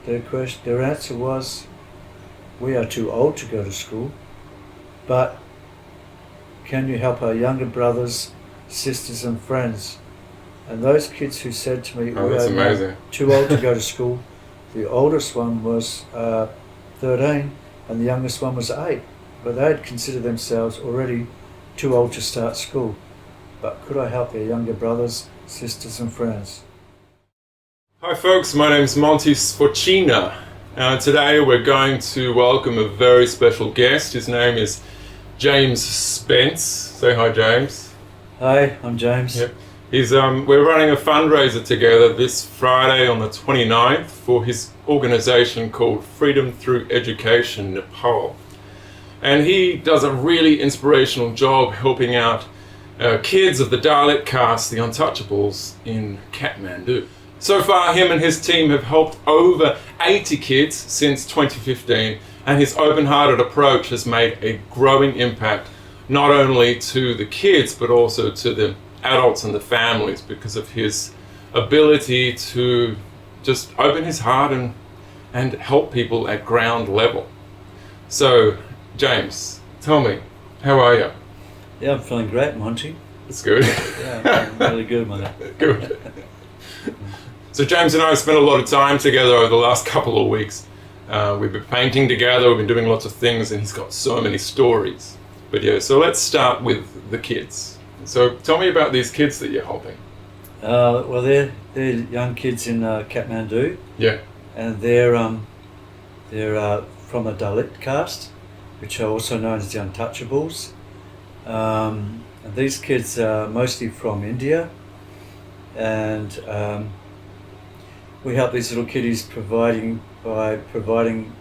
their answer was, we are too old to go to school, but can you help our younger brothers, sisters and friends? And those kids who said to me, we are now too old to go to school, the oldest one was 13 and the youngest one was 8, but they'd consider themselves already too old to start school. But could I help their younger brothers, sisters and friends? Hi folks, my name's Monty Sforcina. Today we're going to welcome a very special guest. His name is James Spence. Say hi, James. Hi, I'm James. Yep. We're running a fundraiser together this Friday on the 29th for his organisation called Freedom Through Education Nepal. And he does a really inspirational job helping out kids of the Dalit caste, the untouchables, in Kathmandu. So far, him and his team have helped over 80 kids since 2015, and his open-hearted approach has made a growing impact not only to the kids but also to the adults and the families because of his ability to just open his heart and help people at ground level. So, James, tell me, how are you? Yeah, I'm feeling great, Monty. That's good. Yeah, I'm feeling really good, mother. Good. So James and I have spent a lot of time together over the last couple of weeks. We've been painting together, we've been doing lots of things, and he's got so many stories. But yeah, so let's start with the kids. So tell me about these kids that you're helping. Well, they're young kids in Kathmandu. Yeah. And they're from a Dalit caste, which are also known as the Untouchables. And these kids are mostly from India, and we help these little kiddies by providing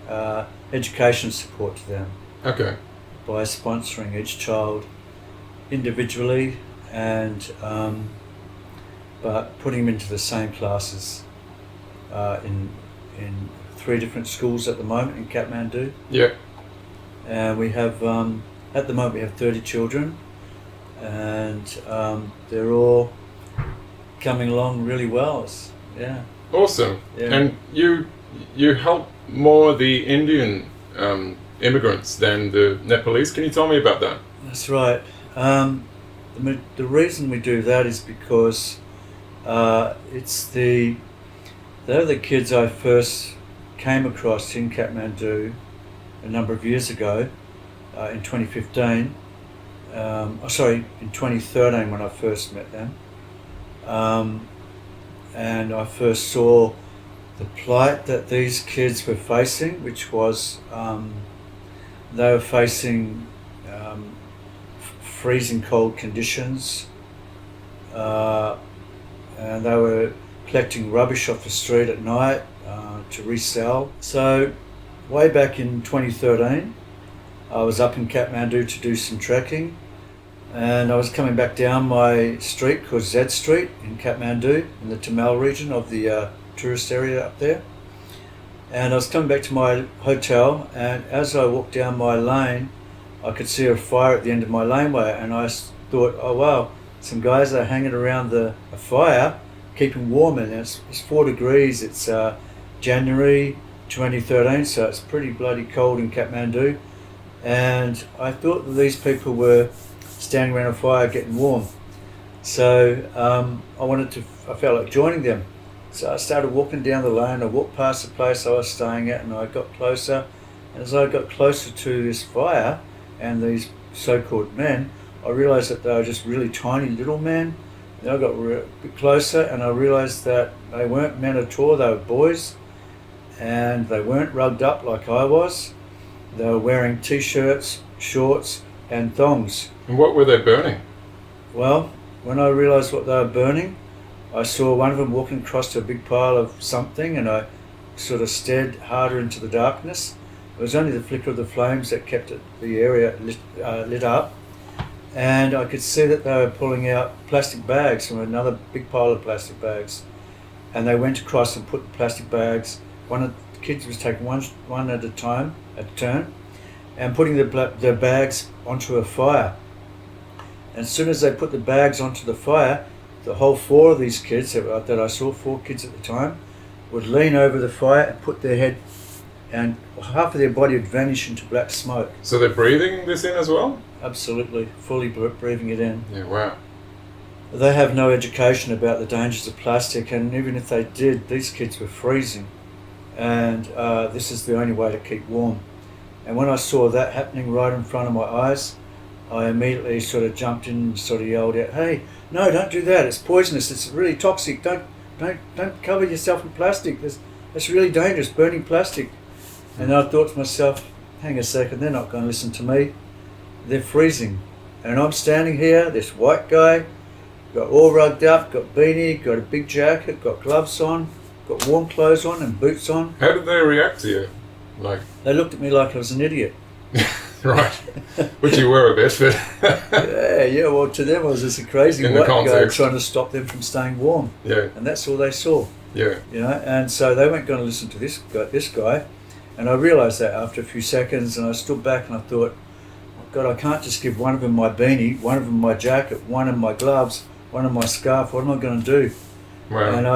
education support to them. Okay. By sponsoring each child individually and but putting them into the same classes in 3 different schools at the moment in Kathmandu. Yeah. And we have at the moment we have 30 children, and they're all coming along really well. Yeah. Awesome. Yeah. And you help more the Indian immigrants than the Nepalese. Can you tell me about that? That's right. The reason we do that is because they're the kids I first came across in Kathmandu a number of years ago, in 2015. In 2013 when I first met them. And I first saw the plight that these kids were facing, which was they were facing freezing cold conditions, and they were collecting rubbish off the street at night to resell. So way back in 2013, I was up in Kathmandu to do some trekking, and I was coming back down my street called Z Street in Kathmandu in the Tamil region of the tourist area up there. And I was coming back to my hotel, and as I walked down my lane, I could see a fire at the end of my laneway, and I thought, oh wow, some guys are hanging around a fire, keeping warm, and it's 4 degrees, it's January 2013, so it's pretty bloody cold in Kathmandu. And I thought that these people were standing around a fire getting warm. So I felt like joining them. So I started walking down the lane, I walked past the place I was staying at, and I got closer. And as I got closer to this fire and these so-called men, I realised that they were just really tiny little men. Then I got a bit closer and I realised that they weren't men at all, they were boys. And they weren't rugged up like I was. They were wearing t-shirts, shorts and thongs. And what were they burning? Well, when I realised what they were burning, I saw one of them walking across to a big pile of something, and I sort of stared harder into the darkness. It was only the flicker of the flames that kept the area lit up. And I could see that they were pulling out plastic bags from another big pile of plastic bags. And they went across and put the plastic bags, one of the kids was taking one at a time, at a turn, and putting the bags onto a fire. And as soon as they put the bags onto the fire, the whole 4 of these kids that I saw, 4 kids at the time, would lean over the fire and put their head, and half of their body would vanish into black smoke. So they're breathing this in as well? Absolutely, fully breathing it in. Yeah, wow. They have no education about the dangers of plastic, and even if they did, these kids were freezing, and this is the only way to keep warm. And when I saw that happening right in front of my eyes, I immediately sort of jumped in and sort of yelled out, "Hey, no, don't do that, it's poisonous, it's really toxic, don't cover yourself in plastic, it's really dangerous, burning plastic." And I thought to myself, hang a second, they're not going to listen to me, they're freezing. And I'm standing here, this white guy, got all rugged up, got beanie, got a big jacket, got gloves on, got warm clothes on and boots on. How did they react to you? Like, they looked at me like I was an idiot. right, which you were a bit, but yeah. Well, to them I was just a crazy in white guy context, trying to stop them from staying warm. Yeah, and that's all they saw. Yeah, you know. And so they weren't going to listen to this guy. And I realised that after a few seconds, and I stood back and I thought, oh God, I can't just give one of them my beanie, one of them my jacket, one of my gloves, one of my scarf. What am I going to do? wow. And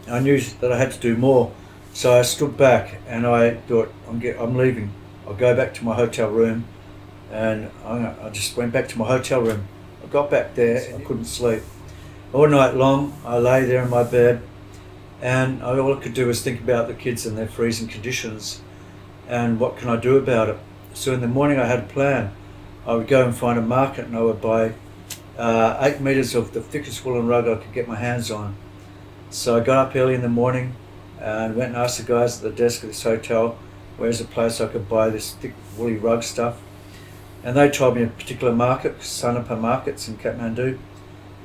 I knew that I had to do more. So I stood back and I thought, I'm leaving. I'll go back to my hotel room. And I just went back to my hotel room. I got back there and I couldn't sleep. All night long, I lay there in my bed, and all I could do was think about the kids and their freezing conditions and what can I do about it. So in the morning I had a plan. I would go and find a market and I would buy 8 metres of the thickest woolen rug I could get my hands on. So I got up early in the morning and went and asked the guys at the desk at this hotel, where's a place I could buy this thick woolly rug stuff. And they told me a particular market, Sanapa Markets in Kathmandu.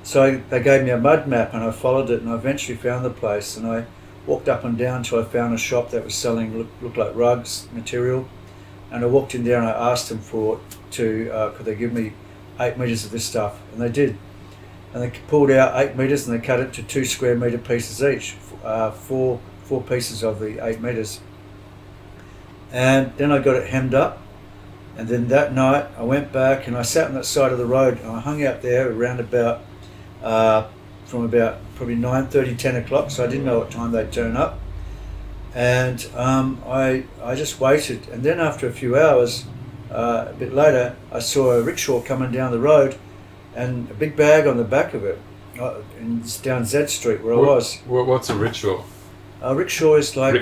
So they gave me a mud map and I followed it and I eventually found the place, and I walked up and down till I found a shop that was selling looked like rugs material, and I walked in there and I asked them could they give me 8 metres of this stuff, and they did. And they pulled out 8 metres and they cut it to 2 square metre pieces each, four pieces of the 8 metres. And then I got it hemmed up, and then that night I went back and I sat on that side of the road and I hung out there around about from about probably 9:30, 10 o'clock, so I didn't know what time they'd turn up. And I just waited, and then after a few hours, a bit later, I saw a rickshaw coming down the road and a big bag on the back of it, down Z Street where I was. What's a rickshaw? A rickshaw is like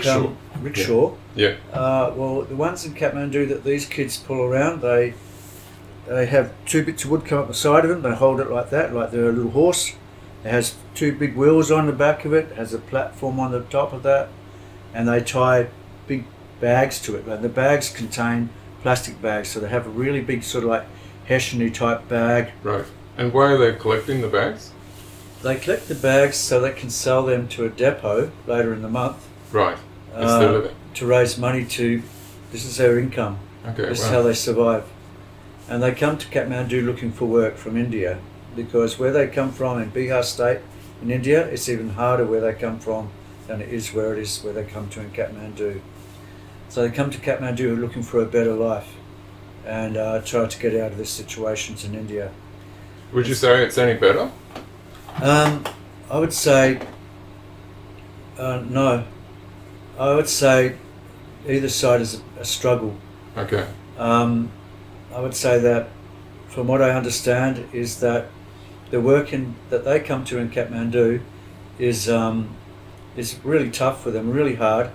rickshaw. Yeah. Well, the ones in Kathmandu that these kids pull around, they have 2 bits of wood come up the side of them. They hold it like that, like they're a little horse. It has 2 big wheels on the back of it. It has a platform on the top of that, and they tie big bags to it. And the bags contain plastic bags, so they have a really big sort of like Hessian-y type bag. Right. And why are they collecting the bags? They collect the bags so they can sell them to a depot later in the month. Right. It's their living. To raise money this is their income. Okay. This is how they survive. And they come to Kathmandu looking for work from India, because where they come from in Bihar state in India, it's even harder where they come from than it is where they come to in Kathmandu. So they come to Kathmandu looking for a better life and try to get out of this situations in India. Would you say it's any better? I would say no. I would say either side is a struggle. Okay. I would say that, from what I understand, is that the work that they come to in Kathmandu is really tough for them, really hard.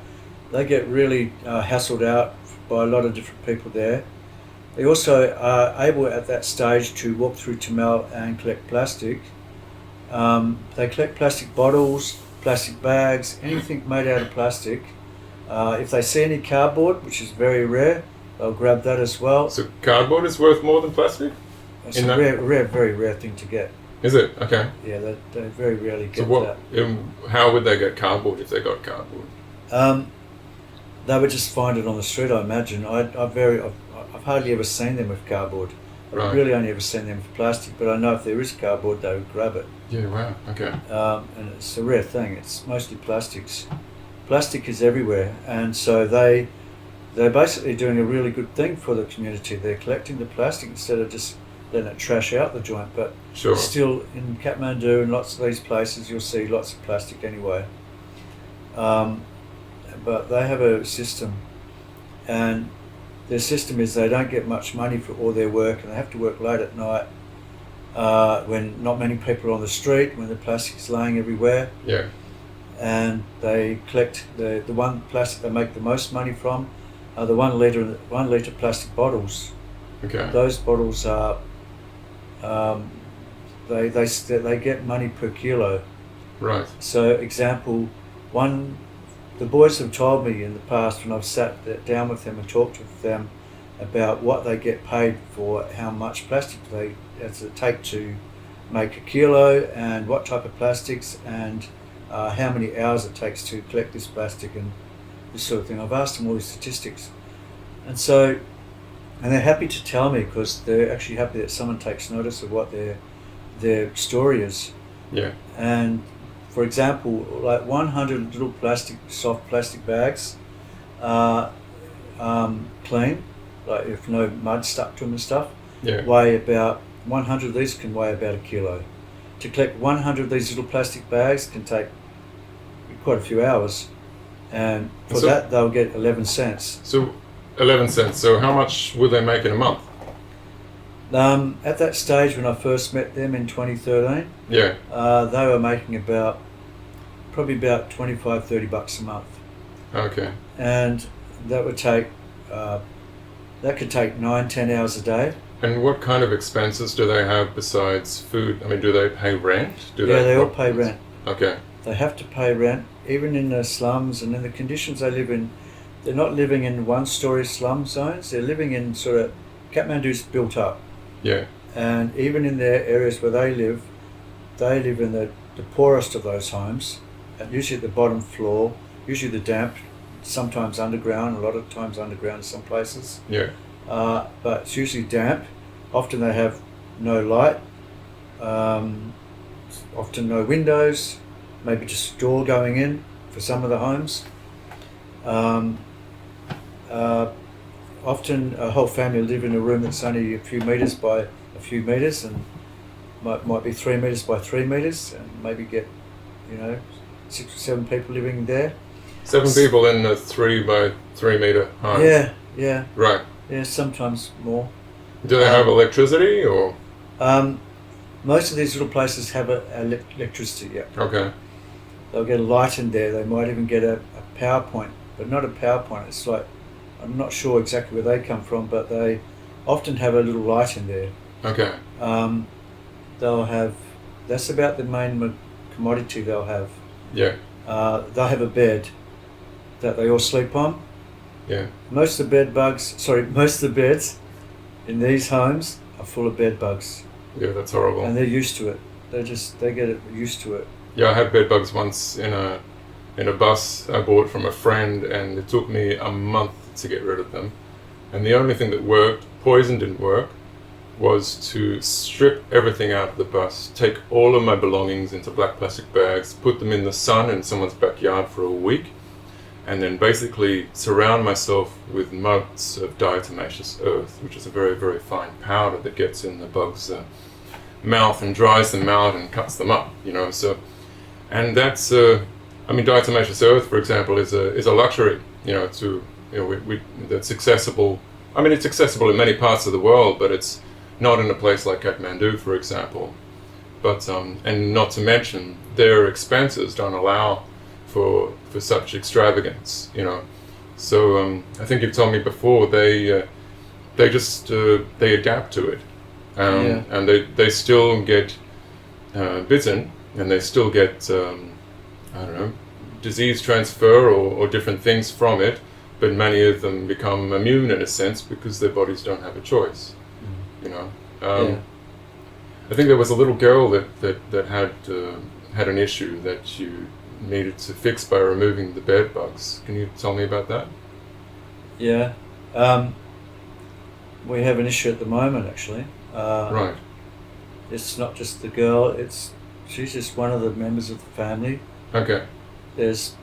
They get really hassled out by a lot of different people there. They also are able at that stage to walk through Tamil and collect plastic. They collect plastic bottles, plastic bags, anything made out of plastic. If they see any cardboard, which is very rare, they'll grab that as well. So cardboard is worth more than plastic? It's a very rare thing to get. Is it? Okay. Yeah, they very rarely get that. So how would they get cardboard if they got cardboard? They would just find it on the street, I imagine. I've hardly ever seen them with cardboard. Right. I've really only ever seen them with plastic, but I know if there is cardboard, they would grab it. Yeah, wow, okay. And it's a rare thing. It's mostly plastics. Plastic is everywhere, and so they're basically doing a really good thing for the community. They're collecting the plastic instead of just letting it trash out the joint. But sure. Still, in Kathmandu and lots of these places, you'll see lots of plastic anyway. but they have a system, and their system is they don't get much money for all their work, and they have to work late at night when not many people are on the street, when the plastic's laying everywhere. Yeah. And they collect the one plastic they make the most money from are the 1 litre plastic bottles. Okay. Those bottles are they get money per kilo. Right. So example one, the boys have told me in the past when I've sat down with them and talked with them about what they get paid for, how much plastic they take to make a kilo, and what type of plastics, and how many hours it takes to collect this plastic and this sort of thing. I've asked them all these statistics, and they're happy to tell me because they're actually happy that someone takes notice of what their story is. Yeah. And for example, like 100 little soft plastic bags are clean, like if no mud stuck to them and stuff, Yeah. weigh about 100 of these can weigh about a kilo. To collect 100 of these little plastic bags can take quite a few hours, and for that they'll get 11 cents. So 11 cents. So how much will they make in a month? At that stage when I first met them in 2013, Yeah. they were making probably about $25-30 a month. Okay. And that would take that could take 9-10 hours a day. And what kind of expenses do they have besides food? I mean, do they pay rent? They all pay rent. Okay. They have to pay rent, even in the slums and in the conditions they live in. They're not living in one-story slum zones. They're living in sort of, Kathmandu's built up. Yeah. And even in their areas where they live in the poorest of those homes, and usually at the bottom floor, usually the damp, sometimes underground, a lot of times underground in some places. Yeah. But it's usually damp. Often they have no light, often no windows, maybe just a door going in for some of the homes. Often a whole family live in a room that's only a few metres by a few metres, and might be 3 metres by 3 metres, and maybe get 6 or 7 people living there. 7 people in a 3 by 3 meter home. Yeah. Right. Yeah, sometimes more. Do they have electricity or? Most of these little places have electricity. Yeah. Okay. They'll get a light in there. They might even get a power point, but not a power point. It's like, I'm not sure exactly where they come from, but they often have a little light in there. Okay. They'll have, that's about the main commodity they'll have. Yeah. They'll have a bed that they all sleep on. Yeah. Most of the beds in these homes are full of bed bugs. Yeah, that's horrible. And they're used to it. They get used to it. Yeah, I had bed bugs once in a bus I bought from a friend, and it took me a month to get rid of them. And the only thing that worked, poison didn't work, was to strip everything out of the bus, take all of my belongings into black plastic bags, put them in the sun in someone's backyard for a week, and then basically surround myself with motes of diatomaceous earth, which is a very, very fine powder that gets in the bugs' mouth and dries them out and cuts them up, So, and that's, diatomaceous earth, for example, is a luxury, that's accessible. I mean, it's accessible in many parts of the world, but it's not in a place like Kathmandu, for example. But and not to mention their expenses don't allow for such extravagance, So I think you've told me before they they adapt to it, and they still get bitten, and they still get disease transfer or different things from it. But many of them become immune in a sense because their bodies don't have a choice, I think there was a little girl that had an issue that you needed to fix by removing the bed bugs. Can you tell me about that? Yeah, we have an issue at the moment actually. Right. It's not just the girl. She's just one of the members of the family. Okay. There's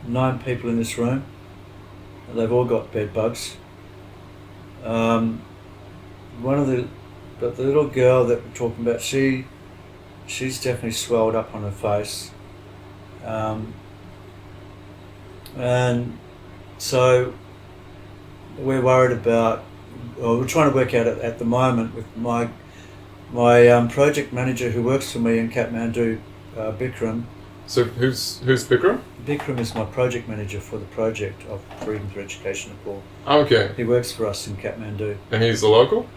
9 people in this room. They've all got bed bugs. But the little girl that we're talking about, she's definitely swelled up on her face. And so we're worried about, well, we're trying to work out at the moment with my project manager who works for me in Kathmandu, Bikram. So who's Bikram? Bikram is my project manager for the project of Freedom Through Education Nepal. Okay. He works for us in Kathmandu. And he's a local?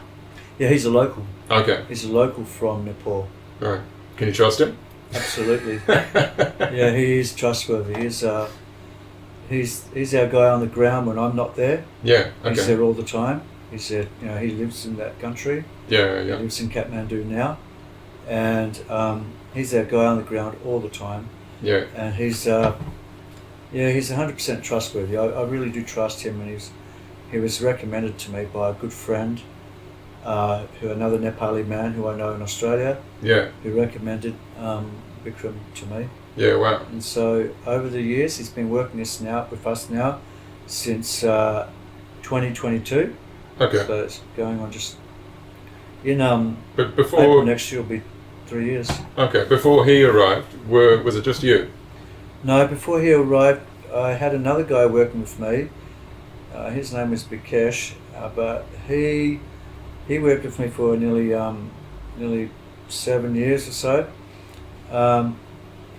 Yeah, he's a local. Okay. He's a local from Nepal. Right. Can you trust him? Absolutely. Yeah, he is trustworthy. He's our guy on the ground when I'm not there. Yeah. Okay. He's there all the time. He's there. He lives in that country. Yeah. He lives in Kathmandu now, and he's our guy on the ground all the time. Yeah. And he's 100% trustworthy. I really do trust him, and he was recommended to me by a good friend, another Nepali man who I know in Australia. Yeah. Who recommended Bikram to me. Yeah. Wow. And so over the years, he's been working with us now since 2022. Okay. So it's going on just in But before April next year will be 3 years. Okay. Before he arrived, was it just you? No, before he arrived, I had another guy working with me. His name was Bikesh, but he worked with me for nearly 7 years or so.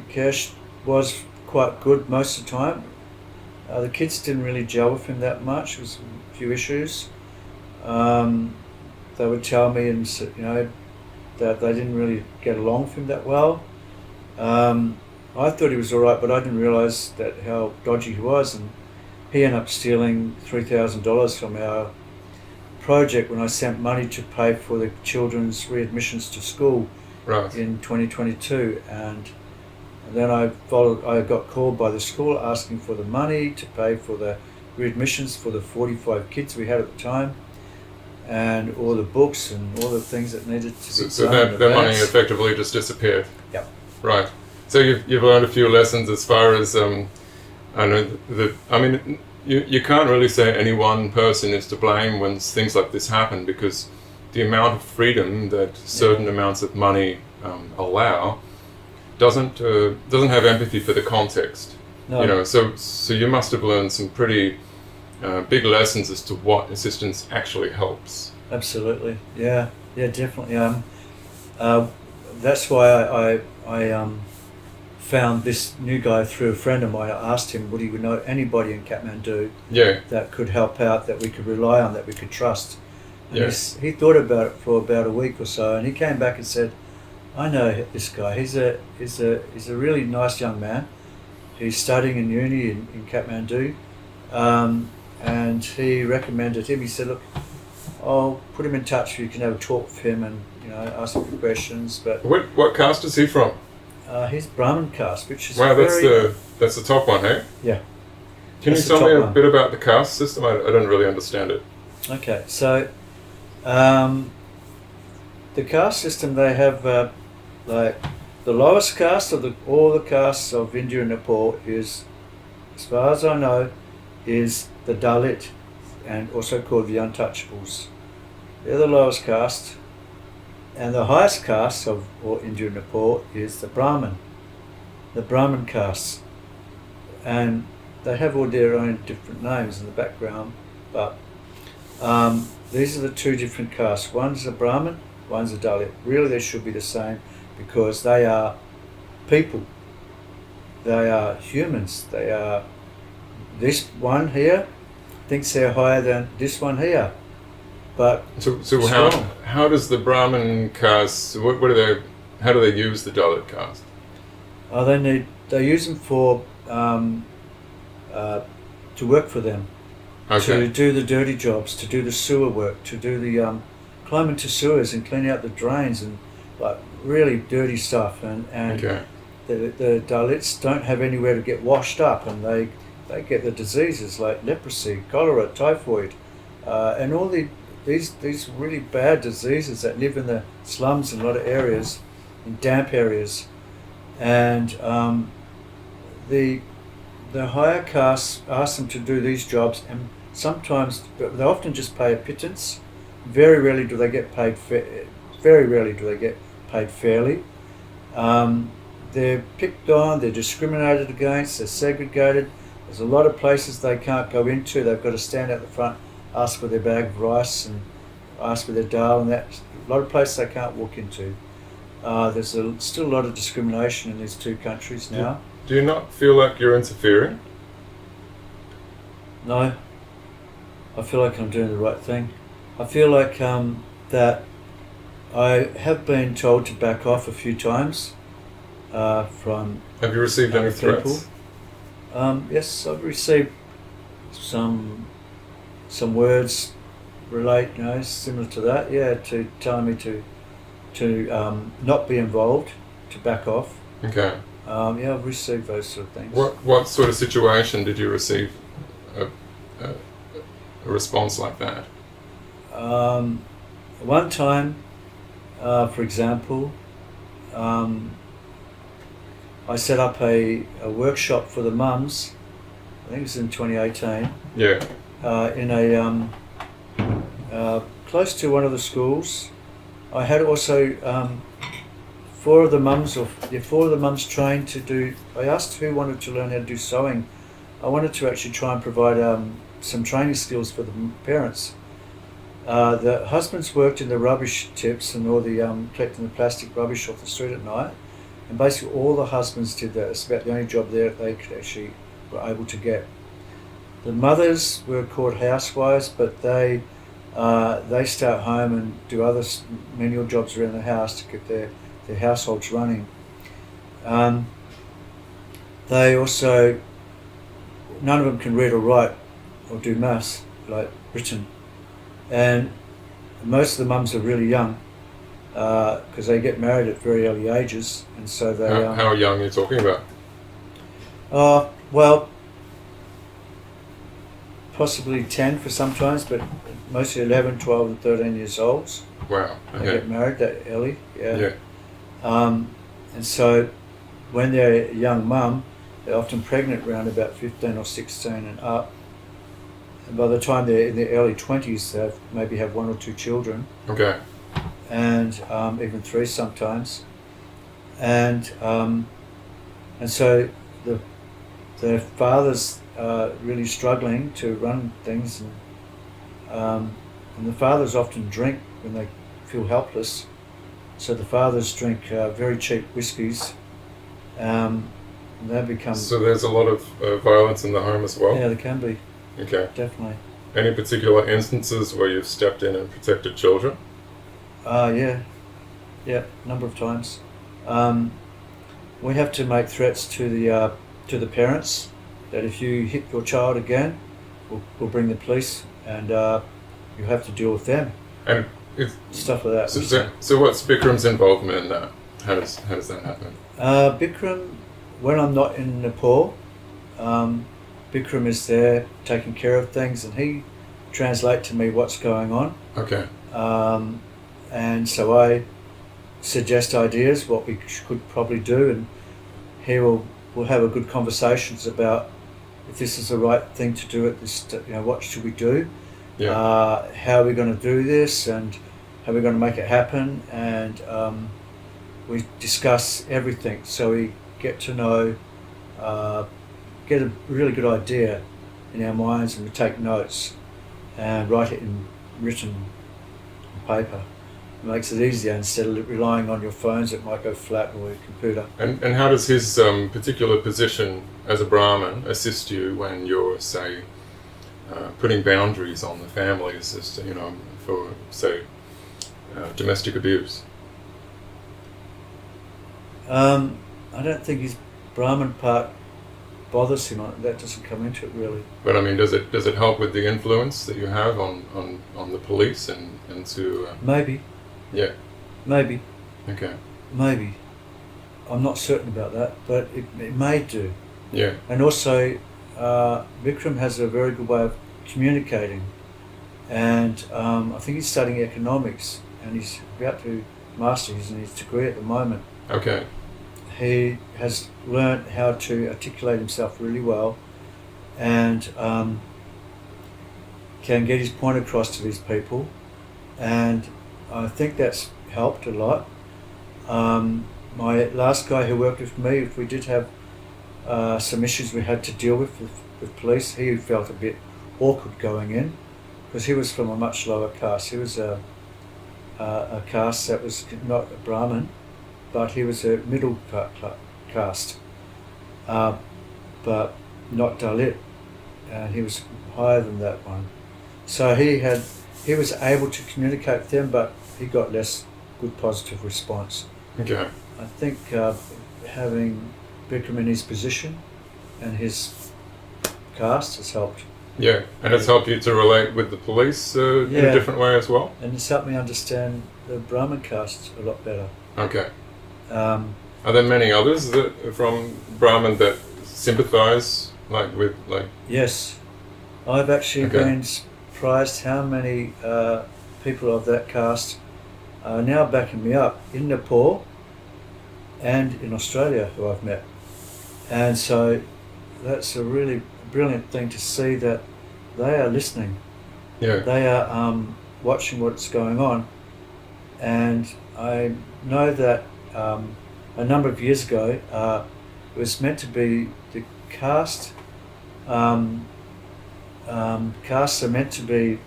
Bikesh was quite good most of the time. The kids didn't really gel with him that much. There was a few issues. They would tell me, that they didn't really get along with him that well. I thought he was all right, but I didn't realise how dodgy he was, and he ended up stealing $3,000 from our project when I sent money to pay for the children's readmissions to school in 2022, and then I got called by the school asking for the money to pay for the readmissions for the 45 kids we had at the time, and all the books and all the things that needed to be done. So that money effectively just disappeared. Yep. Right. So you've learned a few lessons as far as you can't really say any one person is to blame when things like this happen, because the amount of freedom that certain amounts of money allow doesn't have empathy for the context. No. So you must have learned some pretty big lessons as to what assistance actually helps. Absolutely. Yeah, definitely. That's why I found this new guy through a friend of mine. I asked him would he know anybody in Kathmandu that could help out, that we could rely on, that we could trust. And he thought about it for about a week or so, and he came back and said, I know this guy. He's a really nice young man. He's studying in uni in Kathmandu, and he recommended him. He said, look, I'll put him in touch. You can have a talk with him and ask him questions. But what caste is he from? He's Brahmin caste, which is that's the top one, hey? Yeah. Can you tell me a bit about the caste system? I don't really understand it. Okay, so the caste system, they have like the lowest caste of all the castes of India and Nepal is, as far as I know, is the Dalit, and also called the Untouchables. They're the lowest caste. And the highest caste of all India and Nepal is the Brahmin caste. And they have all their own different names in the background, but these are the two different castes. One's a Brahmin, one's a Dalit. Really they should be the same, because they are people. They are humans. They are, this one here thinks they're higher than this one here. But so how does the Brahmin caste, how do they use the Dalit caste? They use them for to work for them, to do the dirty jobs, to do the sewer work, to do the climb into sewers and clean out the drains and like really dirty stuff. And the Dalits don't have anywhere to get washed up, and they get the diseases like leprosy, cholera, typhoid, and all these really bad diseases that live in the slums in a lot of areas, in damp areas. And the higher castes ask them to do these jobs, and sometimes they often just pay a pittance. Very rarely do they get paid fairly. They're picked on, they're discriminated against, they're segregated. There's a lot of places they can't go into. They've got to stand out the front, ask for their bag of rice and ask for their dal, and that. A lot of places they can't walk into. There's still a lot of discrimination in these two countries now. Do you not feel like you're interfering? No. I feel like I'm doing the right thing. I feel like that I have been told to back off a few times from. Have you received any threats? Yes, I've received some words similar to that. Yeah, to telling me to not be involved, to back off. Okay. Yeah, I've received those sort of things. What sort of situation did you receive a response like that? One time, for example, I set up a workshop for the mums. I think it was in 2018. Yeah. In a close to one of the schools. I had also four of the mums trained to do. I asked who wanted to learn how to do sewing. I wanted to actually try and provide some training skills for the parents. The husbands worked in the rubbish tips and all the collecting the plastic rubbish off the street at night, and basically all the husbands did that. It's about the only job there that they could actually were able to get. The mothers were called housewives, but they stay at home and do other menial jobs around the house to keep their households running. They also, none of them can read or write or do maths like written, and most of the mums are really young because they get married at very early ages, and so they. How young are you talking about? Well, possibly 10 for sometimes, but mostly 11, 12 and 13 years olds. Wow. Okay. They get married that early, yeah. Yeah. And so when they're a young mum, they're often pregnant around about 15 or 16 and up. And by the time they're in their early 20s, they maybe have one or two children. Okay. And even three sometimes. And so the father's really struggling to run things, and the fathers often drink when they feel helpless. So the fathers drink very cheap whiskies, and they become. So there's a lot of violence in the home as well? Yeah, there can be. Okay. Definitely. Any particular instances where you've stepped in and protected children? Yeah, a number of times. We have to make threats to the parents that if you hit your child again, we'll bring the police, and you have to deal with them. And stuff like that. So what's Bikram's involvement in that? How does that happen? Bikram, when I'm not in Nepal, Bikram is there taking care of things, and he translates to me what's going on. Okay. And so I suggest ideas, what we could probably do, and we'll have a good conversations about if this is the right thing to do at this, what should we do? Yeah. How are we going to do this, and how are we going to make it happen? And we discuss everything, so we get to know, get a really good idea in our minds, and we take notes and write it in written paper. It makes it easier instead of relying on your phones that might go flat or your computer. And how does his particular position as a Brahmin assist you when you're, say, putting boundaries on the family, for, say, domestic abuse? I don't think his Brahmin part bothers him. That doesn't come into it really. But I mean, does it help with the influence that you have on the police and to? Maybe. Yeah. Maybe. Okay. Maybe. I'm not certain about that, but it may do. Yeah. And also, Bikram has a very good way of communicating, and I think he's studying economics, and he's about to master his degree at the moment. Okay. He has learnt how to articulate himself really well, and can get his point across to these people, and I think that's helped a lot. My last guy who worked with me, we did have some issues we had to deal with with police. He felt a bit awkward going in because he was from a much lower caste. He was a caste that was not a Brahmin, but he was a middle caste, but not Dalit, and he was higher than that one. So he was able to communicate with them, but he got less good positive response. Okay. I think having Bikram in his position and his caste has helped. Yeah, and it's helped you to relate with the police in a different way as well? And it's helped me understand the Brahmin caste a lot better. Okay. Are there many others from Brahmin that sympathise with? Yes. I've actually been surprised how many people of that caste are now backing me up in Nepal and in Australia who I've met. And so that's a really brilliant thing to see that they are listening. Yeah. They are watching what's going on. And I know that a number of years ago it was meant to be the caste castes are meant to be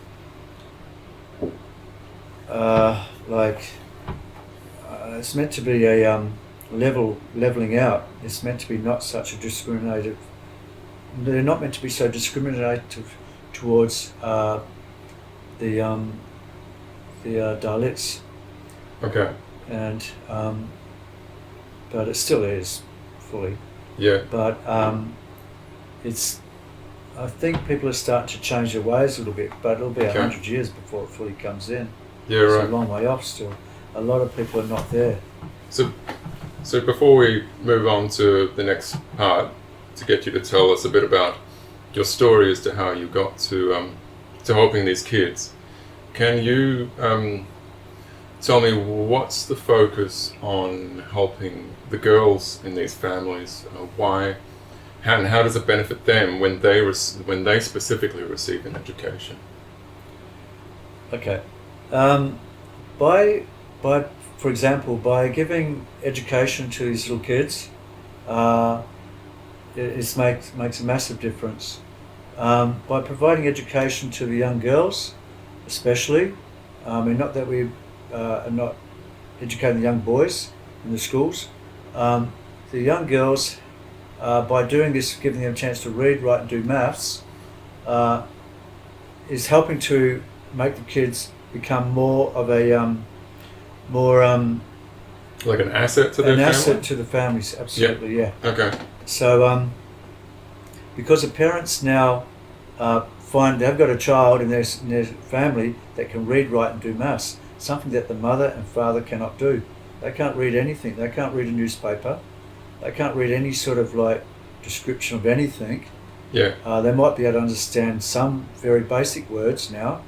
it's meant to be a leveling out. It's meant to be not such a discriminative. They're not meant to be so discriminative towards the Dalits. Okay. And but it still is fully. Yeah. But it's. I think people are starting to change their ways a little bit, but it'll be 100 years before it fully comes in. Yeah, right. It's a long way off still. A lot of people are not there. So before we move on to the next part, to get you to tell us a bit about your story as to how you got to helping these kids, can you tell me what's the focus on helping the girls in these families? Why? And how does it benefit them when they specifically receive an education? Okay, for example, by giving education to these little kids, it makes a massive difference. By providing education to the young girls, especially, not that we are not educating the young boys in the schools, the young girls. By doing this, giving them a chance to read, write and do maths, is helping to make the kids become more of a like an asset to their family? An asset to the families, absolutely, yeah. Okay. So because the parents now find they've got a child in their family that can read, write and do maths, something that the mother and father cannot do. They can't read anything. They can't read a newspaper. They can't read any sort of description of anything. Yeah. They might be able to understand some very basic words now,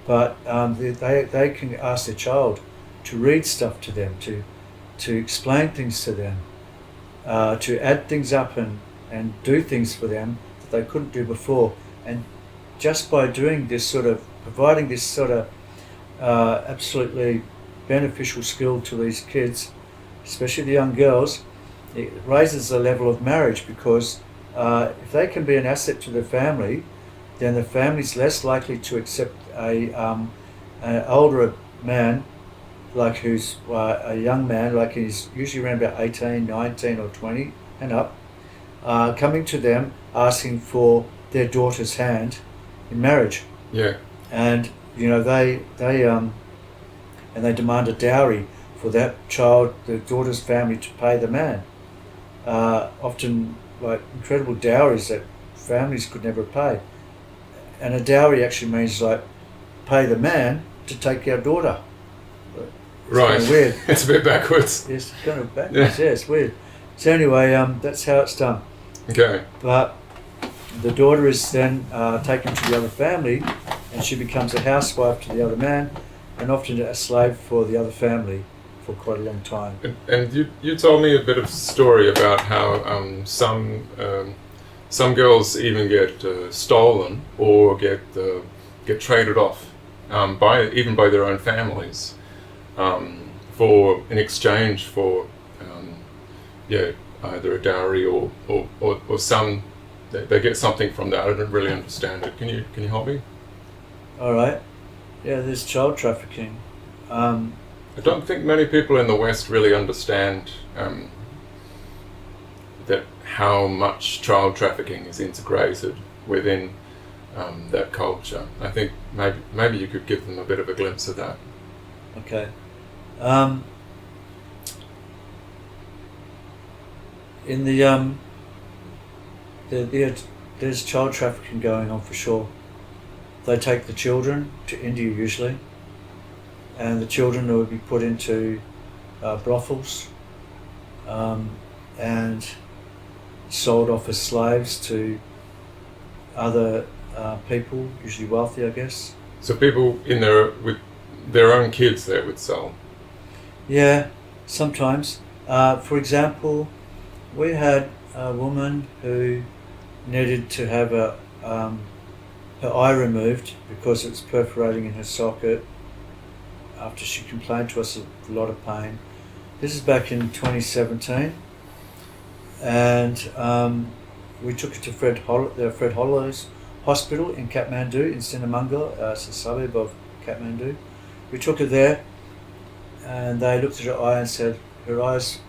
but they can ask their child to read stuff to them, to explain things to them, to add things up and do things for them that they couldn't do before. And just by doing this providing this absolutely beneficial skill to these kids, especially the young girls, it raises the level of marriage, because if they can be an asset to the family, then the family's less likely to accept an older man, who's a young man, he's usually around about 18, 19 or 20 and up, coming to them asking for their daughter's hand in marriage. Yeah. And they demand a dowry for that child, the daughter's family, to pay the man. Often incredible dowries that families could never pay. And a dowry actually means pay the man to take our daughter. It's right. kind of weird. It's a bit backwards. It's kind of backwards, yeah, it's weird. So anyway, that's how it's done. Okay. But the daughter is then taken to the other family, and she becomes a housewife to the other man, and often a slave for the other family for quite a long time. And you told me a bit of story about how some girls even get stolen or get traded off by their own families in exchange for either a dowry or some they get something from that. I don't really understand it. Can you help me? All right. Yeah, there's child trafficking. I don't think many people in the West really understand that how much child trafficking is integrated within that culture. I think maybe you could give them a bit of a glimpse of that. Okay. In there's child trafficking going on for sure. They take the children to India usually, and the children will be put into brothels and sold off as slaves to other people, usually wealthy, I guess. So people in there with their own kids they would sell. Yeah, sometimes. For example, we had a woman who needed to have her eye removed because it was perforating in her socket after she complained to us of a lot of pain. This is back in 2017, and we took her to Fred Hollow's hospital in Kathmandu, in Sinamanga. It's a suburb of Kathmandu. We took her there, and they looked at her eye and said, her eye's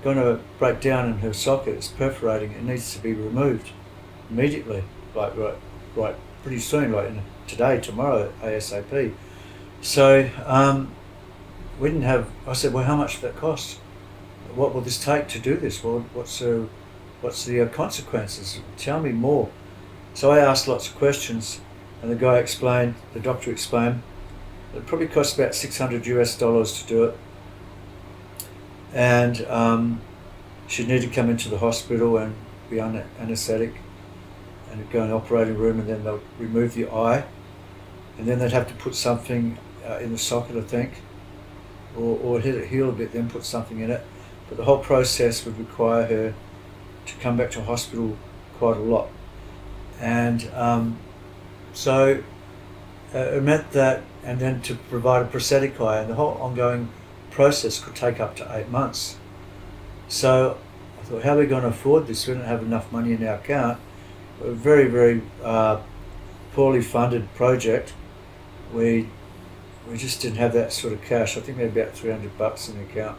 going to break down in her socket, it's perforating, it needs to be removed immediately, like right pretty soon, like today, tomorrow, ASAP. So we didn't have, I said, well, how much does that cost? What will this take to do this? Well, what's the consequences? Tell me more. So I asked lots of questions, and the doctor explained, it probably costs about $600 to do it. And she'd need to come into the hospital and be under anaesthetic and go in the operating room, and then they'll remove the eye, and then they'd have to put something in the socket, I think, or hit it, heal a bit, then put something in it. But the whole process would require her to come back to hospital quite a lot. And so it meant that, and then to provide a prosthetic eye, and the whole ongoing process could take up to 8 months. So I thought, how are we going to afford this? We don't have enough money in our account. A very, very poorly funded project. We just didn't have that sort of cash. I think we had about $300 in the account.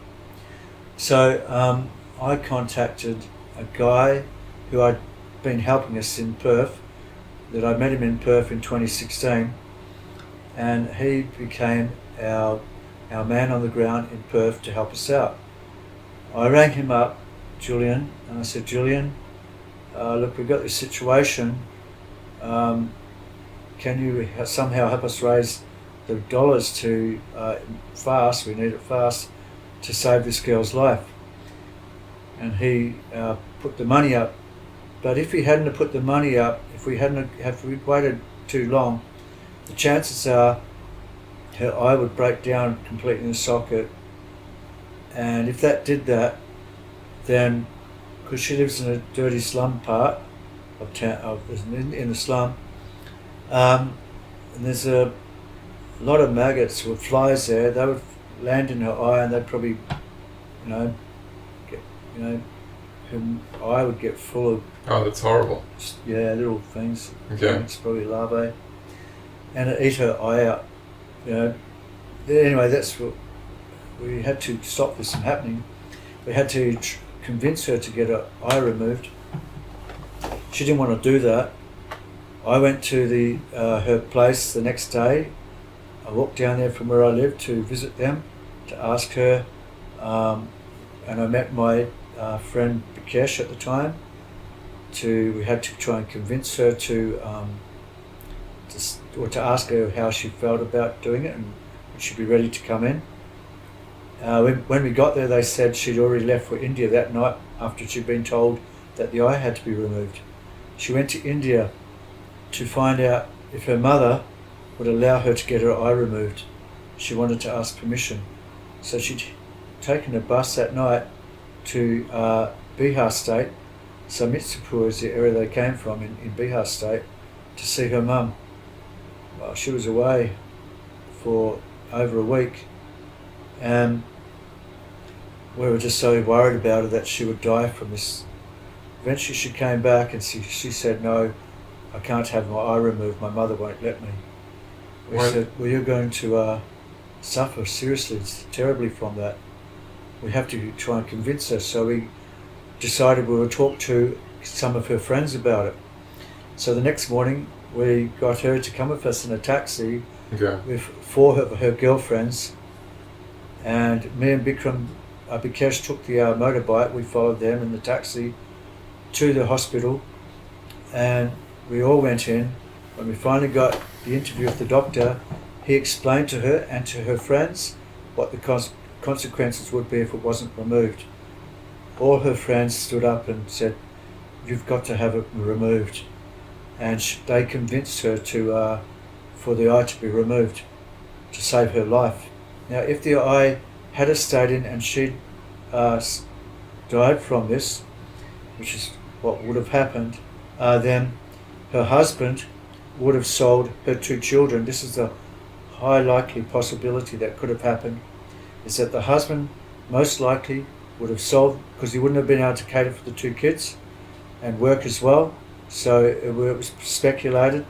So I contacted a guy who I'd been helping us in Perth, that I met him in Perth in 2016, and he became our man on the ground in Perth to help us out. I rang him up, Julian, and I said, Julian, look, we've got this situation. Can you somehow help us raise the dollars to fast, we need it fast, to save this girl's life? And he put the money up. But if he hadn't have put the money up, if we'd waited too long, the chances are her eye would break down completely in the socket. And if that did that, then, because she lives in a dirty slum part of town, in the slum, and there's a lot of maggots or flies there. They would land in her eye, and they'd probably, her eye would get full of. Oh, that's horrible. Yeah, little things. Okay. It's probably larvae, and it ate her eye out. Anyway, that's what we had to stop this from happening. We had to convince her to get her eye removed. She didn't want to do that. I went to her place the next day. I walked down there from where I lived to visit them, to ask her, and I met my friend Bikesh at the time. We had to try and convince her to ask her how she felt about doing it, and would she be ready to come in. When we got there, they said she'd already left for India that night after she'd been told that the eye had to be removed. She went to India to find out if her mother would allow her to get her eye removed. She wanted to ask permission. So she'd taken a bus that night to Bihar State. So Mitsapur is the area they came from in Bihar State, to see her mum. Well, she was away for over a week, and we were just so worried about her that she would die from this eventually she came back and she said, no, I can't have my eye removed. My mother won't let me. We said, well, you're going to suffer seriously, terribly from that. We have to try and convince her. So we decided we would talk to some of her friends about it. So the next morning, we got her to come with us in a taxi with 4 of her girlfriends. And me and Bikesh took the motorbike. We followed them in the taxi to the hospital. And we all went in. When we finally got the interview with the doctor, he explained to her and to her friends what the consequences would be if it wasn't removed. All her friends stood up and said, you've got to have it removed. And they convinced her for the eye to be removed to save her life. Now, if the eye had stayed in and she'd died from this, which is what would have happened, then her husband would have sold her 2 children. This is a high likely possibility that could have happened, is that the husband most likely would have sold, because he wouldn't have been able to cater for the 2 kids and work as well. So it was speculated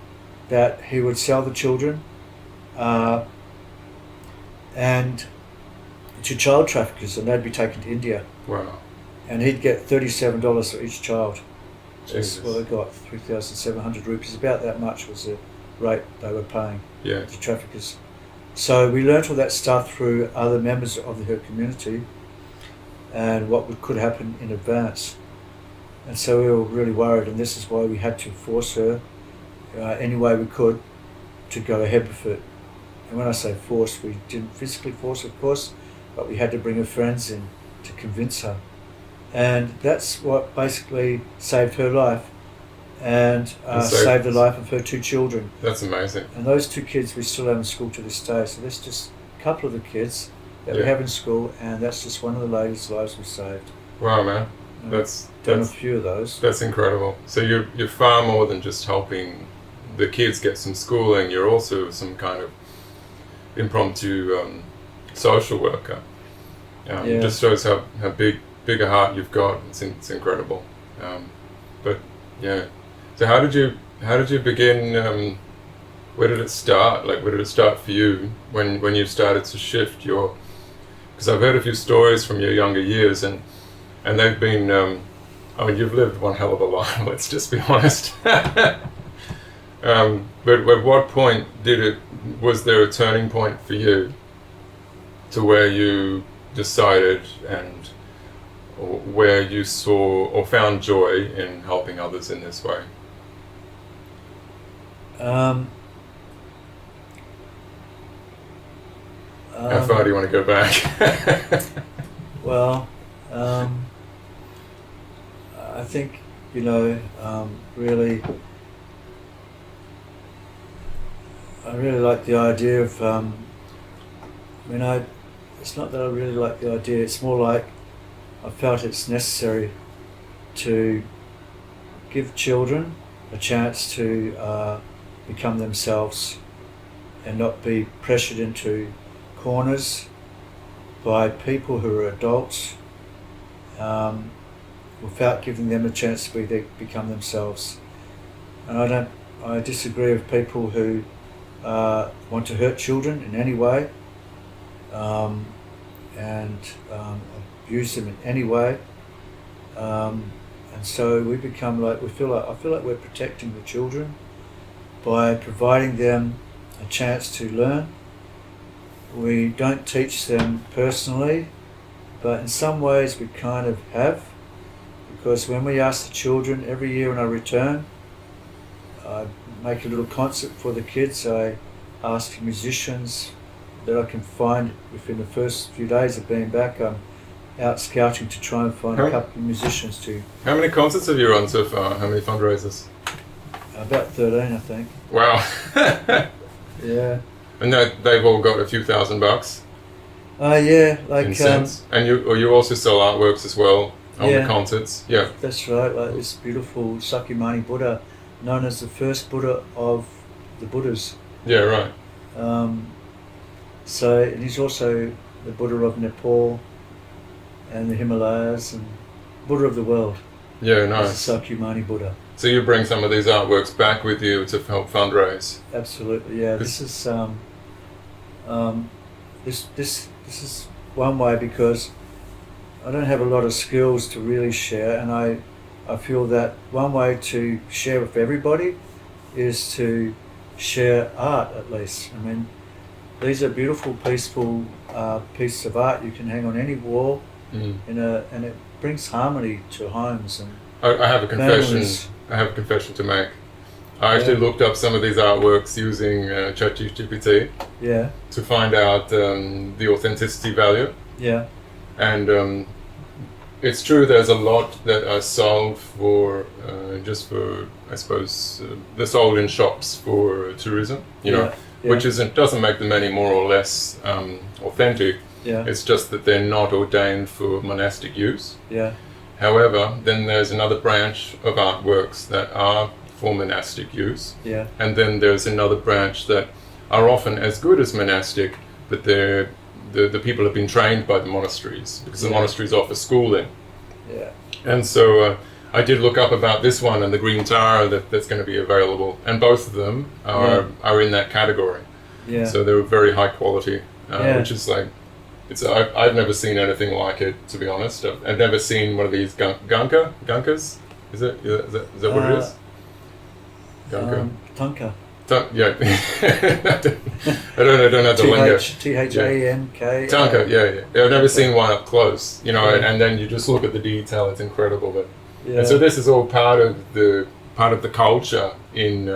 that he would sell the children and to child traffickers, and they'd be taken to India. Wow. And he'd get $37 for each child. Jesus. Well, they got 3,700 rupees. About that much was the rate they were paying to traffickers. So we learnt all that stuff through other members of her community and what could happen in advance. And so we were really worried, and this is why we had to force her any way we could to go ahead with it. And when I say force, we didn't physically force, of course, but we had to bring her friends in to convince her. And that's what basically saved her life and saved the life of her 2 children. That's amazing. And those 2 kids we still have in school to this day. So that's just a couple of the kids that we have in school, and that's just one of the ladies' lives we saved. Wow, man. That's a few of those. That's incredible. So you're far more than just helping the kids get some schooling. You're also some kind of impromptu social worker. It just shows how big a heart you've got. It's incredible. But yeah. So how did you begin? Where did it start? Like, where did it start for you when you started to shift your? Because I've heard a few stories from your younger years, and they've been. I mean, you've lived one hell of a life. Let's just be honest. But at what point was there a turning point for you to where you decided or where you saw or found joy in helping others in this way? How far do you want to go back? Well, I think, really, I really like the idea of, it's not that I really like the idea, it's more like I felt it's necessary to give children a chance to become themselves and not be pressured into corners by people who are adults without giving them a chance to become themselves. And I disagree with people who want to hurt children in any way and abuse them in any way. And so we become I feel like we're protecting the children by providing them a chance to learn. We don't teach them personally, but in some ways we kind of have, because when we ask the children, every year when I return, I make a little concert for the kids. I ask musicians that I can find within the first few days of being back. I'm out scouting to try and find a couple of musicians to... How many concerts have you run so far? How many fundraisers? About 13, I think. Wow. Yeah. And they've all got a few $1,000? Yeah, like... In cents. And you also sell artworks as well on the concerts? Yeah. That's right, like this beautiful Sakyamuni Buddha, known as the first Buddha of the Buddhas. Yeah, right. And he's also the Buddha of Nepal and the Himalayas and Buddha of the world. Yeah, as nice. a Sakyamuni Buddha. So you bring some of these artworks back with you to help fundraise. Absolutely, yeah. This is this is one way, because I don't have a lot of skills to really share, and I feel that one way to share with everybody is to share art, at least. I mean, these are beautiful, peaceful pieces of art you can hang on any wall, and it brings harmony to homes and I have a confession. families. I have a confession to make. I actually looked up some of these artworks using ChatGPT Yeah, to find out the authenticity value. yeah, And it's true, there's a lot that are sold for just for, I suppose, they're sold in shops for tourism, you know, yeah. which doesn't make them any more or less authentic. Yeah, It's just that they're not ordained for monastic use. yeah, However, then there's another branch of artworks that are for monastic use. yeah, And then there's another branch that are often as good as monastic, but the people have been trained by the monasteries, because the monasteries offer schooling. yeah, And so I did look up about this one and the green tar that's going to be available, and both of them are in that category. yeah. So they're very high quality, Yeah. which is like, I've never seen anything like it, to be honest. I've never seen one of these gunkas. Is that what it is? Gunka. Tanka. Yeah. I don't know the lingo. T-H-A-N-K. Tanka, yeah. I've never seen one up close, you know, and then you just look at the detail, it's incredible. But Yeah. and so this is all part of the culture in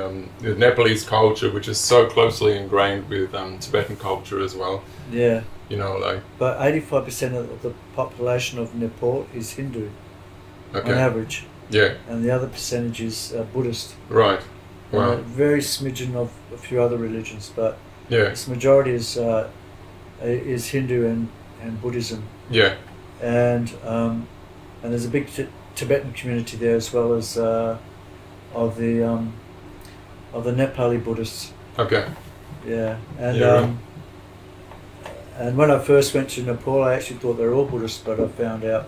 the Nepalese culture, which is so closely ingrained with Tibetan culture as well. Yeah. You know, like, But 85% of the population of Nepal is Hindu, okay, on average, yeah, and the other percentage is Buddhist. right, And wow, a very smidgen of a few other religions, but yeah, its majority is Hindu and Buddhism, yeah, and there's a big Tibetan community there, as well as of the Nepali Buddhists. okay, Yeah, and Yeah, right. and when I first went to Nepal, I actually thought they were all Buddhists, but I found out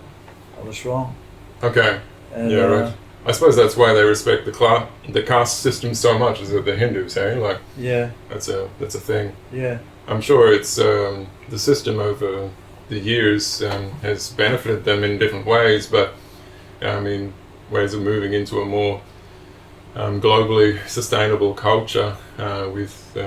I was wrong. okay, And, yeah, right. I suppose that's why they respect the caste system so much, is that the Hindus, hey? Like, Yeah, that's a thing. yeah, I'm sure it's the system over the years has benefited them in different ways, but I mean, ways of moving into a more globally sustainable culture with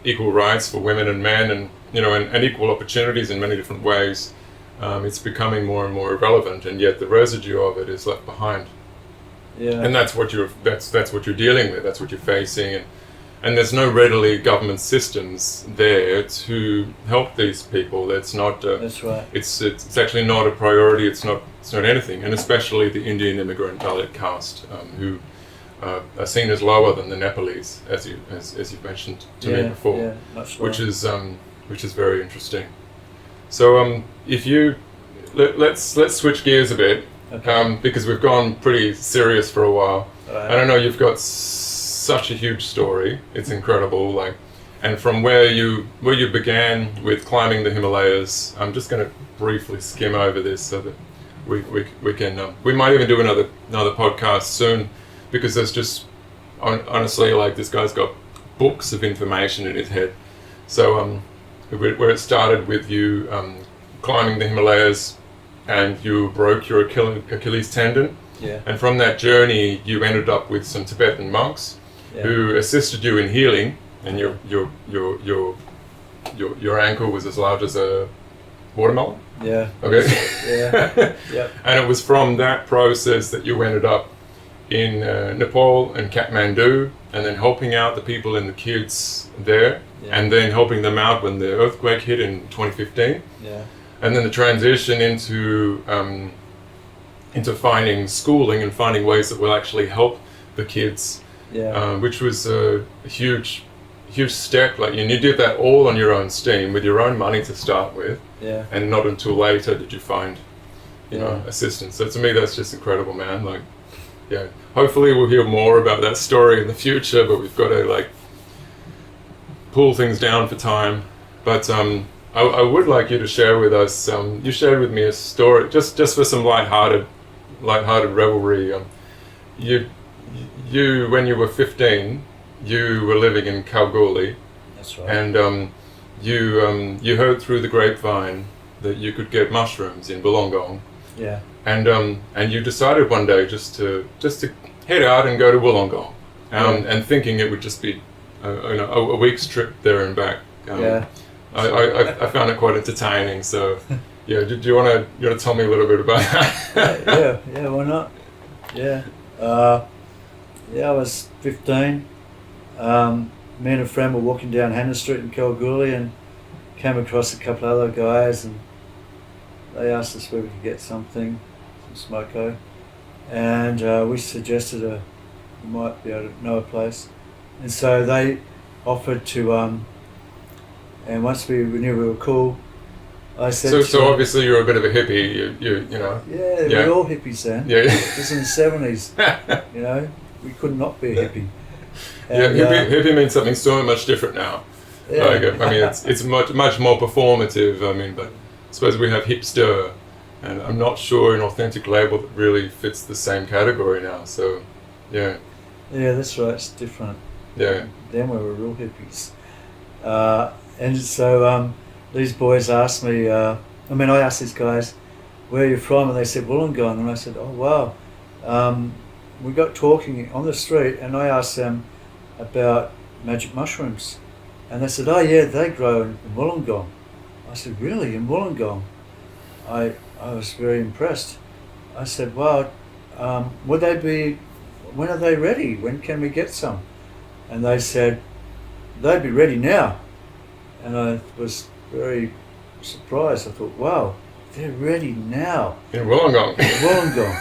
equal rights for women and men, and you know, and equal opportunities in many different ways. It's becoming more and more irrelevant, and yet the residue of it is left behind. yeah, And that's what you're dealing with. That's what you're facing, and there's no readily government systems there to help these people. That's not. that's right. It's actually not a priority. It's not anything, and especially the Indian immigrant Dalit caste, who are seen as lower than the Nepalese, as you've mentioned to me before, Yeah, much lower. which is very interesting. So if you let's switch gears a bit. Okay. Because we've gone pretty serious for a while. Right. And I know you've got such a huge story. It's incredible. Like, and from where you began with climbing the Himalayas, I'm just going to briefly skim over this so that we can we might even do another podcast soon, because there's just honestly, like, this guy's got books of information in his head. So where it started with you climbing the Himalayas, and you broke your Achilles tendon, Yeah, and from that journey you ended up with some Tibetan monks yeah, who assisted you in healing, and your ankle was as large as a watermelon. yeah, Okay. yeah, yeah, And it was from that process that you ended up in Nepal and Kathmandu, and then helping out the people and the kids there, Yeah. and then helping them out when the earthquake hit in 2015. yeah, And then the transition into finding schooling and finding ways that will actually help the kids, yeah, which was a huge step. Like, you did that all on your own steam with your own money to start with, yeah, and not until later did you find, Yeah. assistance. So to me, that's just incredible, man. Like, yeah. Hopefully, we'll hear more about that story in the future, but we've got to pull things down for time. But I would like you to share with us. You shared with me a story, just for some lighthearted light-hearted revelry. You when you were 15, you were living in Kalgoorlie. That's right. And you heard through the grapevine that you could get mushrooms in Wollongong. Yeah. And you decided one day just to head out and go to Wollongong, and thinking it would just be a week's trip there and back. Yeah. I found it quite entertaining. So, yeah. Do you want to tell me a little bit about that? Yeah. Why not? Yeah. I was 15. Me and a friend were walking down Hannah Street in Kalgoorlie and came across a couple of other guys, and they asked us where we could get some smoko, and we suggested we might be able to know a place, and so they offered to, and once we knew we were cool, I said. So obviously you're a bit of a hippie, you know. Yeah, we were all hippies then. Yeah. It was in the 70s. You know, we could not be a hippie. And, hippie means something so much different now. Yeah. I mean, it's much more performative. I mean, but I suppose we have hipster, and I'm not sure an authentic label that really fits the same category now. So, yeah. Yeah, that's right. It's different. Yeah. Then we were real hippies, and so these boys asked me. I asked these guys, "Where are you from?" And they said Wollongong, and I said, "Oh wow." We got talking on the street, and I asked them about magic mushrooms, and they said, "Oh yeah, they grow in Wollongong." I said, "Really, in Wollongong?" I was very impressed. I said, "Wow, would they be? When are they ready? When can we get some?" And they said, "They'd be ready now." And I was very surprised. I thought, "Wow, they're ready now In Wollongong. in Wollongong."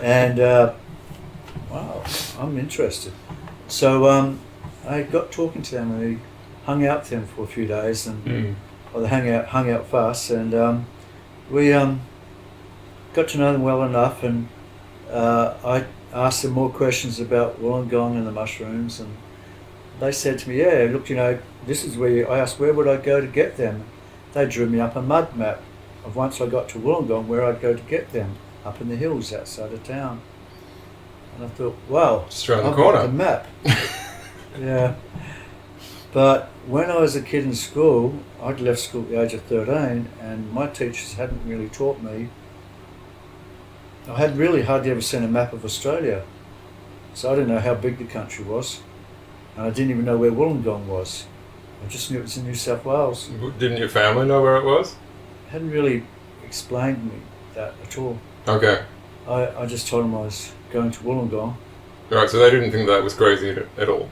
And wow, I'm interested. So I got talking to them, and we hung out with them for a few days, and they hung out fast, and we got to know them well enough, and I asked them more questions about Wollongong and the mushrooms, and they said to me, "Yeah, look, this is where." I asked, "Where would I go to get them?" They drew me up a mud map of once I got to Wollongong where I'd go to get them, up in the hills outside of town. And I thought, wow, just around the I've corner. got the map. Yeah. But when I was a kid in school, I'd left school at the age of 13, and my teachers hadn't really taught me. I had really hardly ever seen a map of Australia, so I didn't know how big the country was, and I didn't even know where Wollongong was. I just knew it was in New South Wales. Didn't your family know where it was? Hadn't really explained to me that at all. Okay. I just told them I was going to Wollongong. Right, so they didn't think that was crazy at all.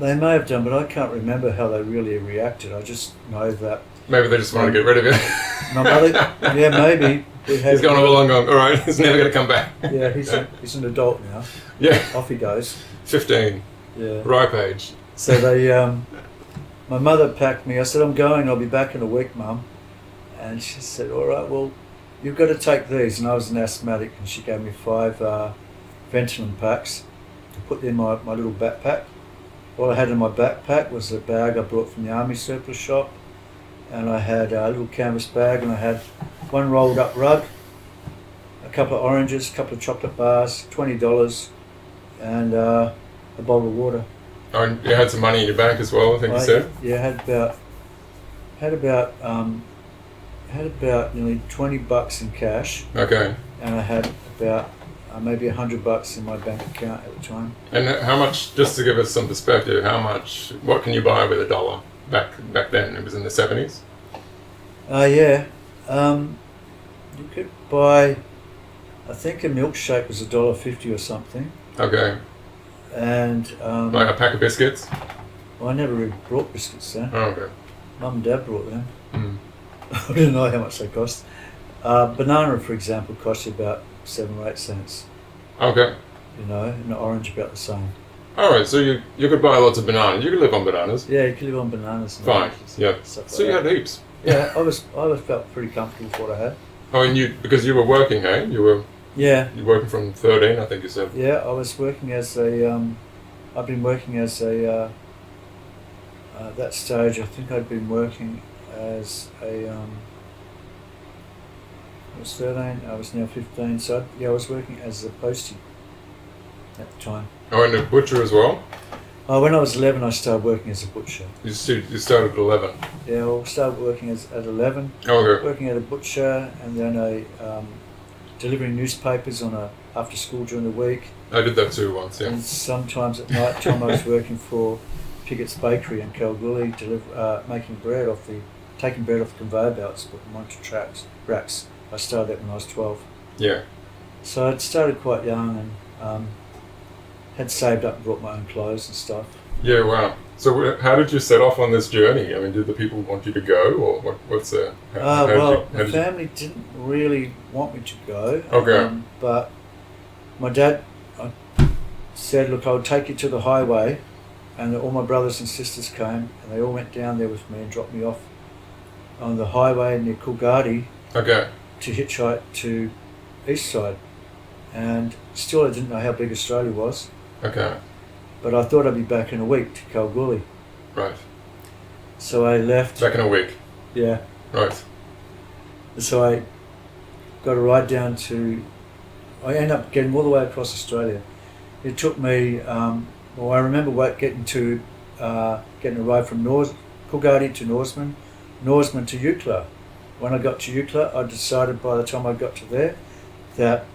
They may have done, but I can't remember how they really reacted. I just know that. Maybe they just wanted to get rid of it. My mother, yeah, maybe. He's gone to Wollongong. All right, he's never going to come back. Yeah, he's an adult now. Yeah. Off he goes. 15. Yeah. Ripe age. So they, my mother packed me. I said, "I'm going. I'll be back in a week, Mum." And she said, "All right, well, you've got to take these." And I was an asthmatic, and she gave me 5 Ventolin packs to put in my little backpack. All I had in my backpack was a bag I brought from the army surplus shop, and I had a little canvas bag, and I had one rolled up rug, a couple of oranges, a couple of chocolate bars, $20, and a bottle of water. Oh, and you had some money in your bank as well, I think you said? Yeah, had about nearly $20 in cash. Okay. And I had about maybe $100 in my bank account at the time. And how much, just to give us some perspective, what can you buy with $1 back then? It was in the 70s? Yeah. You could buy, I think a milkshake was $1.50 or something. Okay. And like a pack of biscuits? Well, I never really brought biscuits then. Oh, okay. Mum and Dad brought them. Mm. I didn't know how much they cost. Banana, for example, cost you about 7 or 8 cents. Okay. And an orange about the same. All right, so you could buy lots of bananas. You could live on bananas. Yeah, you could live on bananas. And fine. Yeah. So you had heaps. Yeah, I felt pretty comfortable with what I had. Oh, and because you were working, hey? Yeah. You were working from 13, I think you said. Yeah, I was working as I've been working as at that stage I think I'd been working as a I was 13, I was now 15, so yeah, I was working as a postie at the time. Oh, and a butcher as well? Oh, when I was 11, I started working as a butcher. You started at 11? Yeah, I started working at 11, Oh, okay. working at a butcher, and then delivering newspapers on a after school during the week. I did that too once, yeah. And sometimes at night time I was working for Piggott's Bakery in Kalgoorlie, taking bread off the conveyor belts, putting them onto racks. I started that when I was 12. Yeah. So I'd started quite young and had saved up and brought my own clothes and stuff. Yeah, wow. So how did you set off on this journey? I mean, did the people want you to go, or what's the... My family didn't really want me to go. Okay. But my dad said, look, I'll take you to the highway. And all my brothers and sisters came, and they all went down there with me and dropped me off on the highway near Coolgardie. Okay. To hitchhike to East Side. And still I didn't know how big Australia was. Okay. But I thought I'd be back in a week to Kalgoorlie. Right. So I left. Back in a week? Yeah. Right. So I got a ride down to... I ended up getting all the way across Australia. It took me... I remember getting a ride from Coolgardie to Norseman to Eucla. When I got to Eucla, I decided by the time I got to there that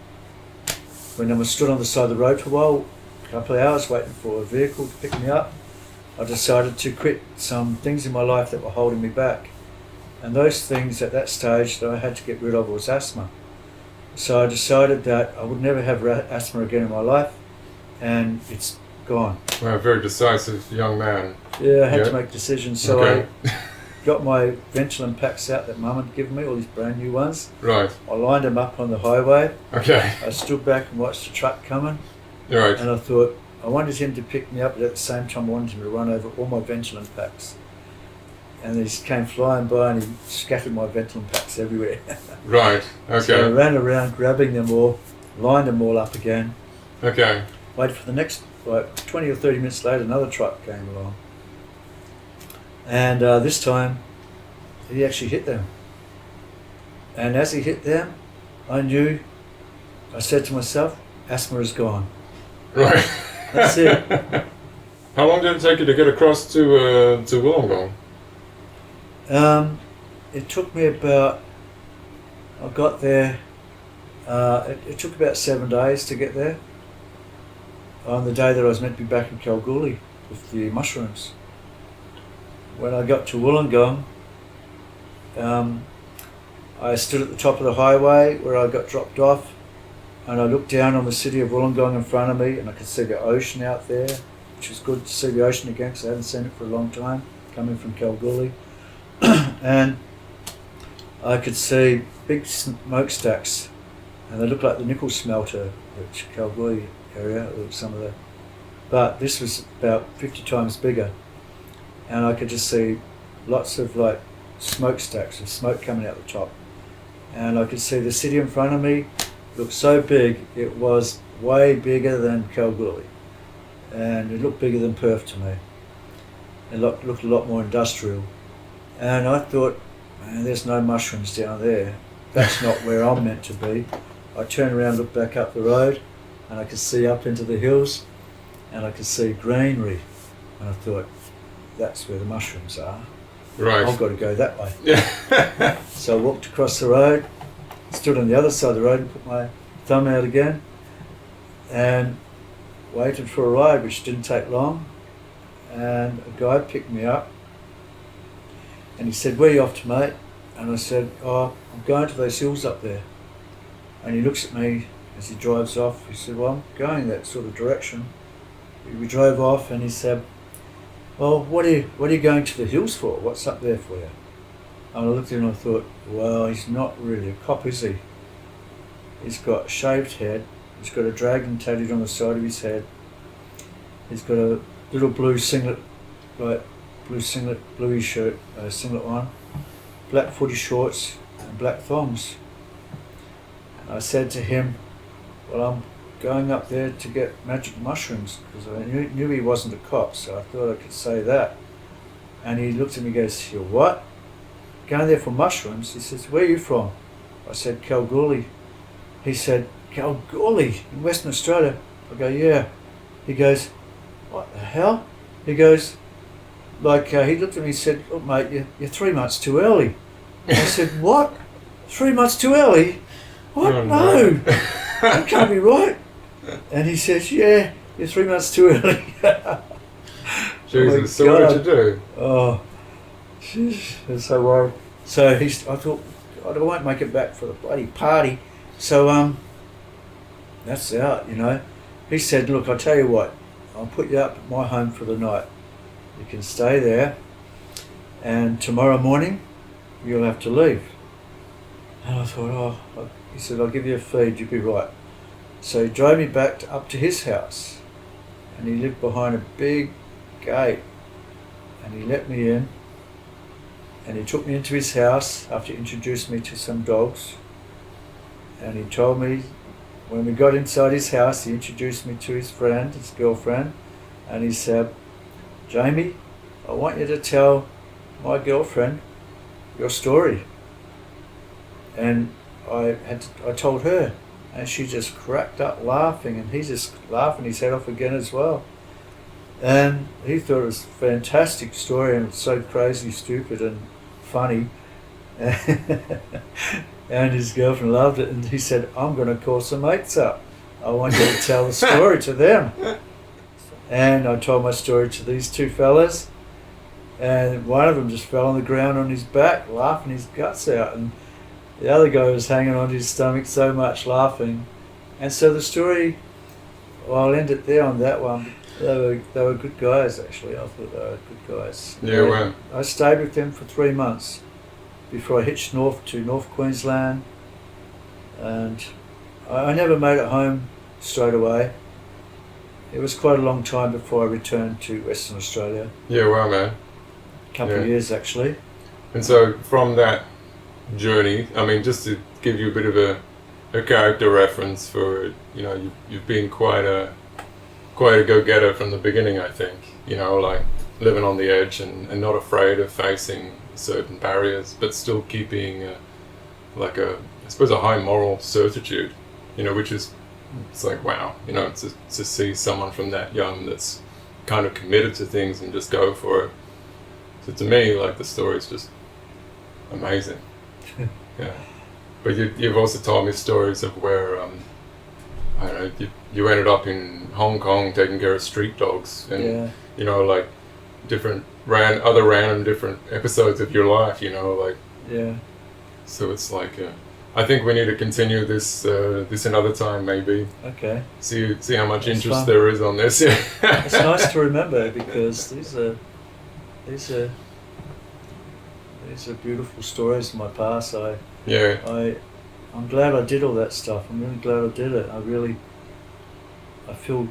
when I was stood on the side of the road for a while, a couple of hours waiting for a vehicle to pick me up, I decided to quit some things in my life that were holding me back. And those things at that stage that I had to get rid of was asthma. So I decided that I would never have asthma again in my life, and it's gone. Wow, very decisive young man. Yeah, I had to make decisions. So okay. I got my Ventolin packs out that Mum had given me, all these brand new ones. Right. I lined them up on the highway. Okay. I stood back and watched the truck coming. Right. And I thought, I wanted him to pick me up, but at the same time I wanted him to run over all my Ventolin packs. And he just came flying by and he scattered my Ventolin packs everywhere. Right, okay. So I ran around grabbing them all, lined them all up again. Okay. Waited for the next, 20 or 30 minutes later, another truck came along. And this time, he actually hit them. And as he hit them, I said to myself, asthma is gone. Right. That's it. How long did it take you to get across to Wollongong? It took me about, I got there, it took about 7 days to get there. On the day that I was meant to be back in Kalgoorlie with the mushrooms. When I got to Wollongong, I stood at the top of the highway where I got dropped off, and I looked down on the city of Wollongong in front of me, and I could see the ocean out there, which was good to see the ocean again because I hadn't seen it for a long time, coming from Kalgoorlie. And I could see big smokestacks, and they looked like the nickel smelter, which Kalgoorlie area, or some of the, but this was about 50 times bigger, and I could just see lots of like smokestacks of smoke coming out the top, and I could see the city in front of me looked so big, it was way bigger than Kalgoorlie, and it looked bigger than Perth to me. It looked a lot more industrial, and I thought, man, there's no mushrooms down there, that's not where I'm meant to be. I turned around, looked back up the road, and I could see up into the hills, and I could see greenery, and I thought, that's where the mushrooms are. Right. I've got to go that way. Yeah. So I walked across the road, stood on the other side of the road and put my thumb out again, and waited for a ride, which didn't take long, and a guy picked me up, and he said, where are you off to, mate? And I said, oh, I'm going to those hills up there. And he looks at me as he drives off. He said, well, I'm going that sort of direction. We drove off, and he said, well, what are you going to the hills for? What's up there for you? And I looked at him and I thought, well, he's not really a cop, is he? He's got a shaved head. He's got a dragon tattooed on the side of his head. He's got a little blue singlet, bluey shirt, singlet one, black footy shorts and black thongs. And I said to him, well, I'm going up there to get magic mushrooms, because I knew he wasn't a cop, so I thought I could say that. And he looked at me and goes, you're what? Going there for mushrooms? He says, where are you from? I said, Kalgoorlie. He said, Kalgoorlie in Western Australia? I go, yeah. He goes, what the hell? He goes, he looked at me and said, look mate, you're 3 months too early. I said, what? 3 months too early? What? Oh, no. That can't be right. And he says, yeah, you're 3 months too early. Jesus, oh so what did you do? Oh, jeez, I was so worried. So I thought, God, I won't make it back for the bloody party. So that's out, you know. He said, look, I'll tell you what, I'll put you up at my home for the night. You can stay there, and tomorrow morning you'll have to leave. And I thought, he said, I'll give you a feed, you'll be right. So he drove me back up to his house, and he lived behind a big gate, and he let me in, and he took me into his house after he introduced me to some dogs, and he told me, when we got inside his house, he introduced me to his friend, his girlfriend, and he said, Jamie, I want you to tell my girlfriend your story. And I told her, and she just cracked up laughing, and he just laughing his head off again as well. And he thought it was a fantastic story, and it's so crazy, stupid, and funny. And his girlfriend loved it, and he said, I'm going to call some mates up. I want you to tell the story to them. And I told my story to these two fellas, and one of them just fell on the ground on his back, laughing his guts out, and the other guy was hanging onto his stomach so much, laughing. And so the story, well, I'll end it there on that one. They were good guys, actually. I thought they were good guys. Yeah, well. I stayed with them for 3 months before I hitched north to North Queensland, and I never made it home straight away. It was quite a long time before I returned to Western Australia. Yeah, well, man. A couple of years, actually. And so from that journey, I mean, just to give you a bit of a character reference for, you know, you've been quite a go-getter from the beginning, I think. You know, like living on the edge and not afraid of facing certain barriers, but still keeping I suppose a high moral certitude, you know, which is, it's like, wow, you know, to see someone from that young that's kind of committed to things and just go for it. So to me, like, the story is just amazing. Yeah. But you've also told me stories of where, I don't know, you ended up in Hong Kong taking care of street dogs, and, you know, like, different other random different episodes of your life, you know, like. Yeah. So it's like, I think we need to continue this another time, maybe. Okay. See how much That's interest fun. there is on this. Yeah. It's nice to remember, because these are beautiful stories of my past. I'm glad I did all that stuff. I'm really glad I did it. I feel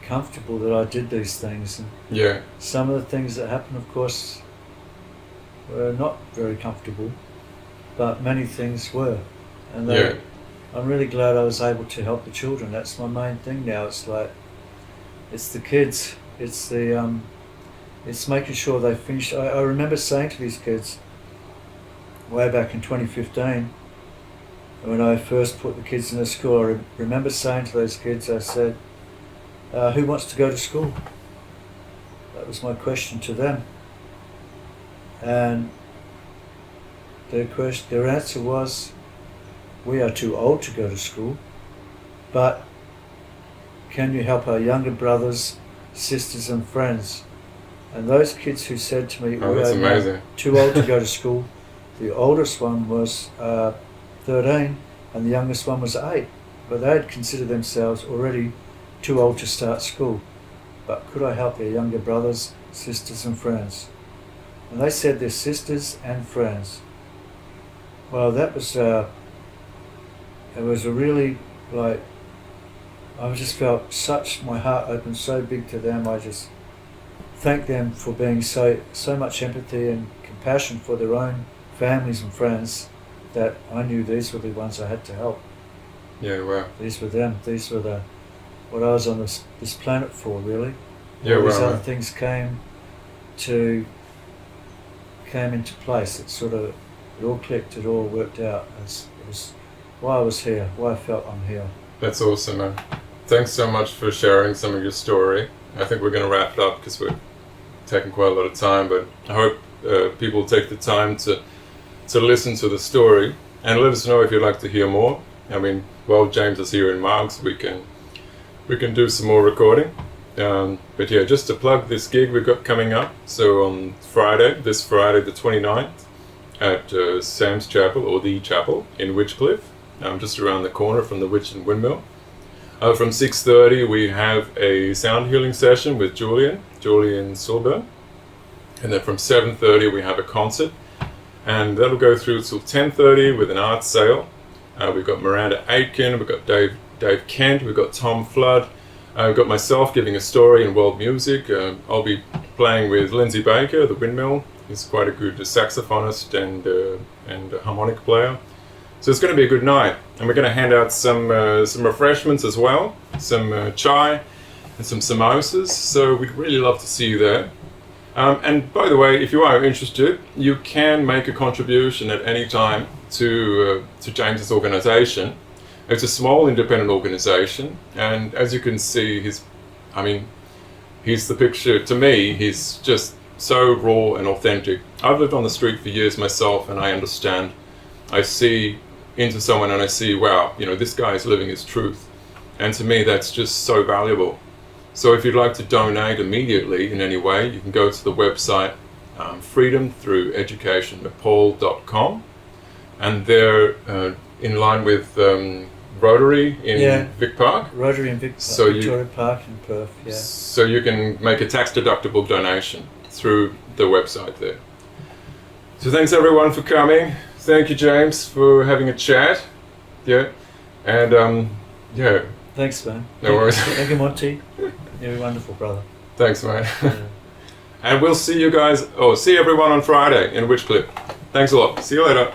comfortable that I did these things. And Yeah. some of the things that happened, of course, were not very comfortable, but many things were. And I'm really glad I was able to help the children. That's my main thing now. It's like, it's the kids. It's it's making sure they finish. I remember saying to these kids way back in 2015, when I first put the kids in the school, I remember saying to those kids, I said, who wants to go to school? That was my question to them. And their answer was, we are too old to go to school, but can you help our younger brothers, sisters and friends? And those kids who said to me, we are too old to go to school, the oldest one was 13 and the youngest one was 8, but they had considered themselves already too old to start school. But could I help their younger brothers, sisters and friends? And they said their sisters and friends. Well, that was it was a really, like, I just felt my heart opened so big to them. I just thank them for being so much empathy and compassion for their own families and friends, that I knew these were the ones I had to help. Yeah, wow. These were them. These were what I was on this planet for, really. Yeah, all these wow. other things came into place. It sort of it all clicked, it all worked out. It was why I was here, why I felt I'm here. That's awesome, man. Thanks so much for sharing some of your story. I think we're going to wrap it up because we're taking quite a lot of time, but I hope people take the time to listen to the story and let us know if you'd like to hear more. I mean, while James is here in Margs, we can do some more recording. But yeah, just to plug this gig we've got coming up. So on this Friday the 29th at Sam's Chapel, or The Chapel in Witchcliffe, just around the corner from the Witch and Windmill. From 6:30 we have a sound healing session with Julian Silburn. And then from 7:30 we have a concert. And that'll go through till 10:30 with an art sale. We've got Miranda Aitken, we've got Dave Kent, we've got Tom Flood. We've got myself giving a story in world music. I'll be playing with Lindsay Baker, the Windmill. He's quite a good saxophonist and a harmonic player. So it's going to be a good night. And we're going to hand out some refreshments as well, some chai and some samosas. So we'd really love to see you there. And by the way, if you are interested, you can make a contribution at any time to James's organization. It's a small independent organization, and as you can see, he's the picture. To me, he's just so raw and authentic. I've lived on the street for years myself, and I understand. I see into someone and I see, wow, this guy is living his truth. And to me, that's just so valuable. So if you'd like to donate immediately in any way, you can go to the website freedomthrougheducationnepal.com, and they're in line with Rotary in Vic Park. Rotary in Victoria Park in Perth, yeah. So you can make a tax-deductible donation through the website there. So thanks everyone for coming. Thank you, James, for having a chat. Yeah. And yeah. Thanks, man. No worries. Thank you, Monty. You're a wonderful brother. Thanks, man. Yeah. And we'll see everyone on Friday in Witchcliffe. Thanks a lot. See you later.